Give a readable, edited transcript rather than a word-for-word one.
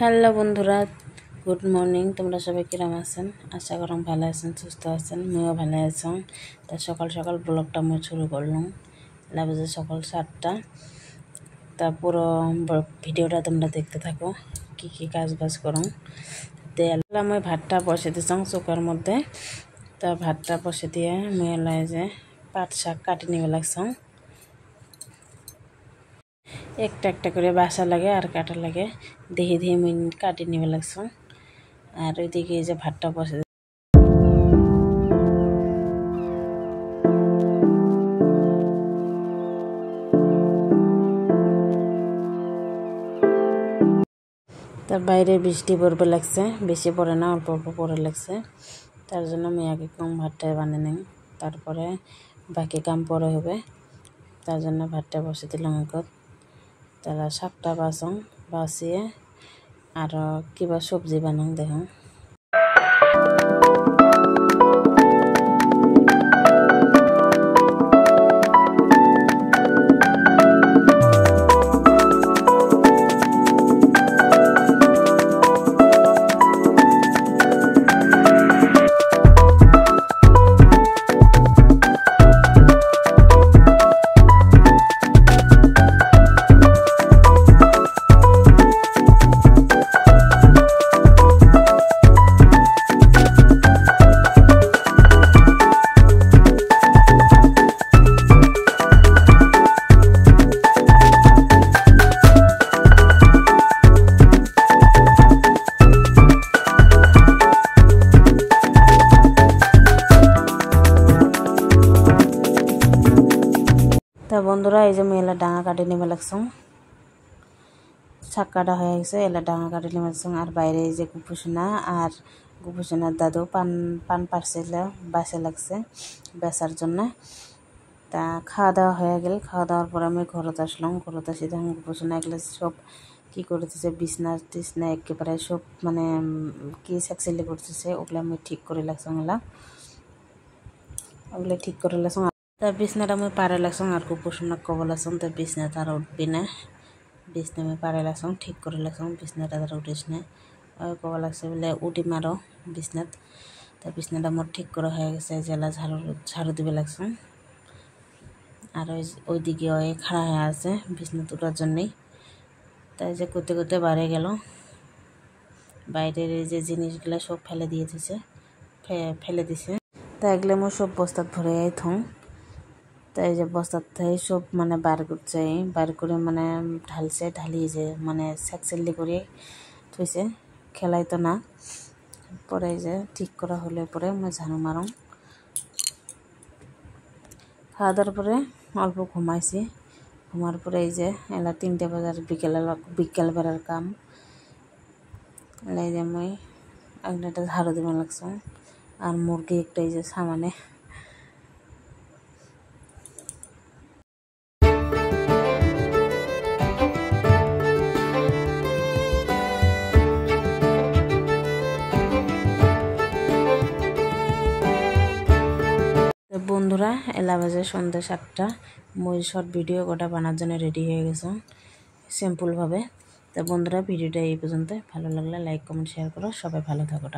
Hello বন্ধুরা, good morning. তোমরা সবাই কিরম আছেন? আশা করম ভালো আছেন, সুস্থ আছেন। আমিও ভালো আছি। তা সকাল সকাল ব্লগটা আমি শুরু করলাম। বাজে সকাল 7টা। তা পুরো ভিডিওটা তোমরা দেখতে থাকো, কি কি কাজ বাজ করো। তেল আমি ভাতটা বসে দিছাম চৌকার মধ্যে। তা ভাতটা বসে দিয়ে আমি এলাই যে পাট শাক কাটি নিবে লাগছাম। একটা একটা করে বাসা লাগে আর কাটা লাগে, দেখে দেখে মিনিট কাটি নিবে লাগছাম। আর ওইদিকে যে ভাতটা বসে তার বাইরে বৃষ্টি পড়বে লাগছে, বেশি পড়ে না, অল্প অল্প পড়ে লাগছে। তার জন্য আমি আগে কম ভাতটা বানিয়ে নিই, তারপরে বাকি কাম পরে হবে। তার জন্য ভাতটা বসে দিলাম আগত। তারা শাকটা বাছিয়ে আর কিবা সবজি বানাং দেখুন। তা বন্ধুরা, এই যে আমি এলা ডাঙা কাটি নিবে লাগছাম। শাক কাটা হয়ে গেছে, এলা ডাঙা কাটি নিবে লাগছাম। আর বাইরে এই যে গুপুসোনা আর গুপুসোনার দাদু পান পার্সেল বাসে লাগছে বেচার জন্য। তা খাওয়া দাওয়া হয়ে গেল। খাওয়া দাওয়ার পর আমি ঘরত আসলাম। ঘরত আসি তখন গুপুসোনা এগুলো সব কি করতেছে, বিছনা টিছনা একেবারে সব মানে কি সেক্সিলি করতেছে, ওগুলো আমি ঠিক করে লাগছাম। ওগুলো ঠিক করে লাগছাম। তার বিছনাটা আমি পারে লাগছাম আর গুপুসোনা কব লাগছাম। তার বিছনা তারা উঠবি না, বিছনা আমি পারে লাগছাম, ঠিক করে লাগছাম। বিছনাটা তারা উঠিস না, ওই কব লাগছে বলে উঠি মারো বিছনাত। তার বিছনাটা আমার ঠিক করা হয়ে গেছে। জেলা ঝাড়ু দিবে লাগছাম। আর ওইদিকে ওই খাড়া হয়ে আছে বিছনা তোলার জন্যেই। তাই যে করতে করতে বাড়ে গেল। বাইরের এই যে জিনিসগুলো সব ফেলে দিয়ে দিছে, ফেলে দিছে। তাই এগুলো আমি সব বস্তাত ভরে থুম। তাই যে বস্তার থেকে সব মানে বার করছে, বার করে মানে ঢালছে, ঢালিয়ে যে মানে সেকসেলি করে থইছে, খেলাই তো না। পরে যে ঠিক করা হলে পরে আমি ঝাড়ু মারম। খাওয়া দাওয়ার পরে অল্প ঘুমাইছি। ঘুমার পরে এই যে এলা 3টে বাজার বিকেল বেড়ার কাম। এই যে আমি একটা ঝাড়ু দিবে লাগছে। আর মুরগি একটা এই যে সামানে। বন্ধুরা, এলা বাজে সন্ধ্যা 7টা। মই শর্ট ভিডিও গোটা বানার জন্য রেডি হয়ে গেছে সিম্পলভাবে। তো বন্ধুরা, ভিডিওটা এই পর্যন্ত। ভালো লাগলে লাইক কমেন্ট শেয়ার করো। সবাই ভালো থাকো।